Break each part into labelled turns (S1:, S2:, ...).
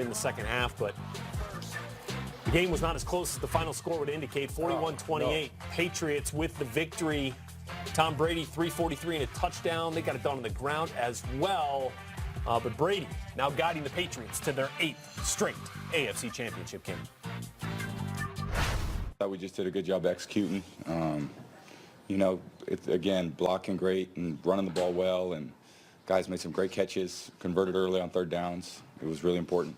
S1: in the second half, but the game was not as close as the final score would indicate. 41-28. Patriots with the victory. Tom Brady, 343 and a touchdown. They got it done on the ground as well. But Brady now guiding the Patriots to their 8th straight AFC Championship game.
S2: Thought we just did a good job executing. Again, blocking great and running the ball well, and guys made some great catches, converted early on third downs. It was really important.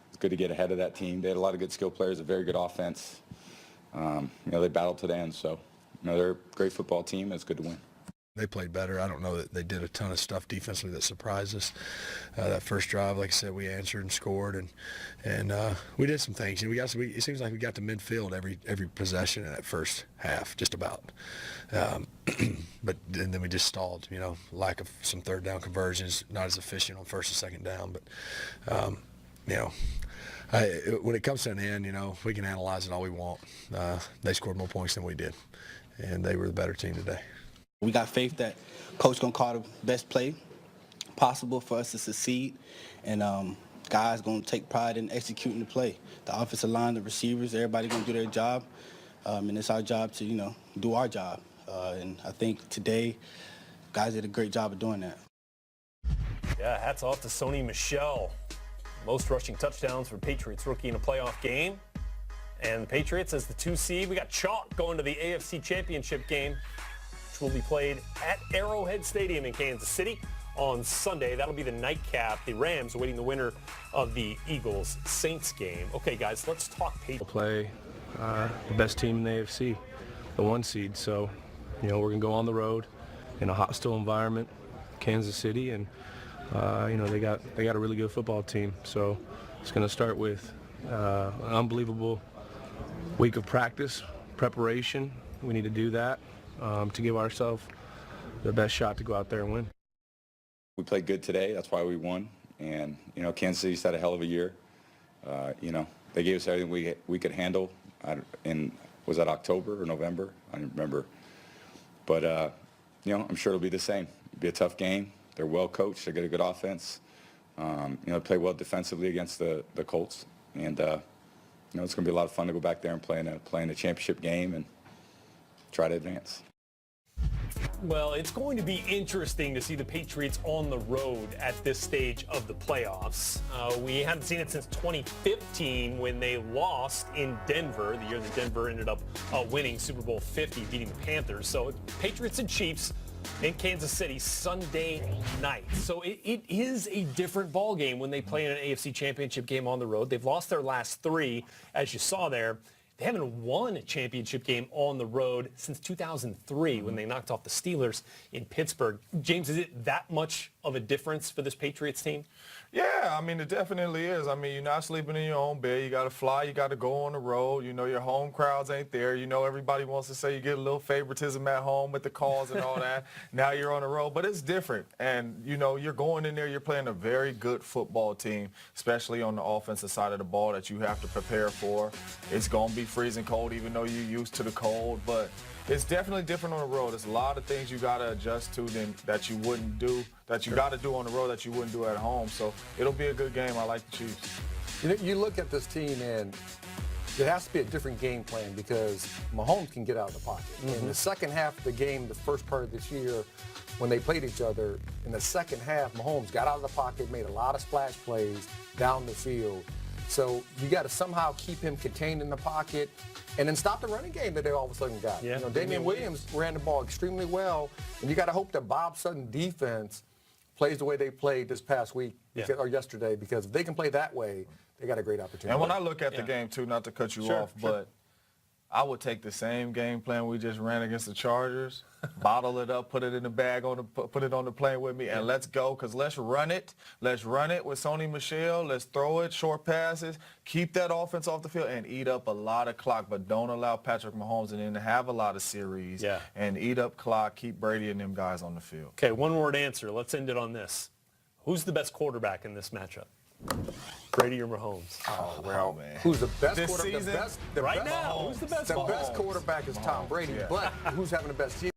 S2: It's good to get ahead of that team. They had a lot of good skill players, a very good offense. They battled to the end, so they're a great football team. It's good to win.
S3: They played better. I don't know that they did a ton of stuff defensively that surprised us. That first drive, like I said, we answered and scored, and we did some things. It seems like we got to midfield every possession in that first half, just about. But then we just stalled. Lack of some third down conversions, not as efficient on first and second down. But when it comes to an end, we can analyze it all we want. They scored more points than we did, and they were the better team today.
S4: We got faith that Coach going to call the best play possible for us to succeed, and guys going to take pride in executing the play. The offensive line, the receivers, everybody going to do their job, and it's our job to, do our job. And I think today, guys did a great job of doing that.
S1: Yeah, hats off to Sony Michel. Most rushing touchdowns for Patriots rookie in a playoff game. And the Patriots as the 2 seed. We got chalk going to the AFC Championship game, which will be played at Arrowhead Stadium in Kansas City on Sunday. That'll be the nightcap. The Rams awaiting the winner of the Eagles-Saints game. Okay, guys, let's talk Patriots.
S5: We'll play the best team in the AFC, the 1 seed. So, we're going to go on the road in a hostile environment, Kansas City, and they got a really good football team. So it's going to start with an unbelievable week of practice, preparation. We need to do that to give ourselves the best shot to go out there and win.
S2: We played good today. That's why we won. And, Kansas City's had a hell of a year. They gave us everything we could handle. Was that October or November? I don't remember. But, I'm sure it'll be the same. It'll be a tough game. They're well coached. They got a good offense. They play well defensively against the Colts. And, it's going to be a lot of fun to go back there and play in a championship game and try to advance.
S1: Well, it's going to be interesting to see the Patriots on the road at this stage of the playoffs. We haven't seen it since 2015 when they lost in Denver, the year that Denver ended up winning Super Bowl 50, beating the Panthers. So Patriots and Chiefs in Kansas City Sunday night. So it is a different ball game when they play in an AFC Championship game on the road. They've lost their last 3, as you saw there. They haven't won a championship game on the road since 2003 when they knocked off the Steelers in Pittsburgh. James, is it that much of a difference for this Patriots team?
S6: Yeah, it definitely is. You're not sleeping in your own bed. You got to fly. You got to go on the road. Your home crowds ain't there. Everybody wants to say you get a little favoritism at home with the calls and all that. Now you're on the road, but it's different. And, you're going in there, you're playing a very good football team, especially on the offensive side of the ball that you have to prepare for. It's going to be freezing cold, even though you're used to the cold, but it's definitely different on the road. There's a lot of things you got to adjust to that you wouldn't do, that you got to do on the road that you wouldn't do at home. So it'll be a good game. I like the Chiefs.
S7: You look at this team, and it has to be a different game plan because Mahomes can get out of the pocket. In the second half of the game, the first part of this year, when they played each other, in the second half, Mahomes got out of the pocket, made a lot of splash plays down the field. So you got to somehow keep him contained in the pocket and then stop the running game that they all of a sudden got.
S1: Yeah.
S7: Damian Williams ran the ball extremely well, and you got to hope that Bob Sutton defense plays the way they played this past week or yesterday, because if they can play that way, they got a great opportunity.
S6: And when I look at the game, too, not to cut you off, but I would take the same game plan we just ran against the Chargers, bottle it up, put it in the bag, put it on the plane with me, and let's go, because let's run it. Let's run it with Sony Michel. Let's throw it, short passes, keep that offense off the field, and eat up a lot of clock, but don't allow Patrick Mahomes and then to have a lot of series and eat up clock, keep Brady and them guys on the field.
S1: Okay, one-word answer. Let's end it on this. Who's the best quarterback in this matchup? Brady or Mahomes?
S7: Oh, well,
S6: man.
S7: Who's the best
S6: this
S7: quarterback?
S6: Season,
S1: right now, who's the best?
S7: The best quarterback is Tom Brady, but who's having the best team?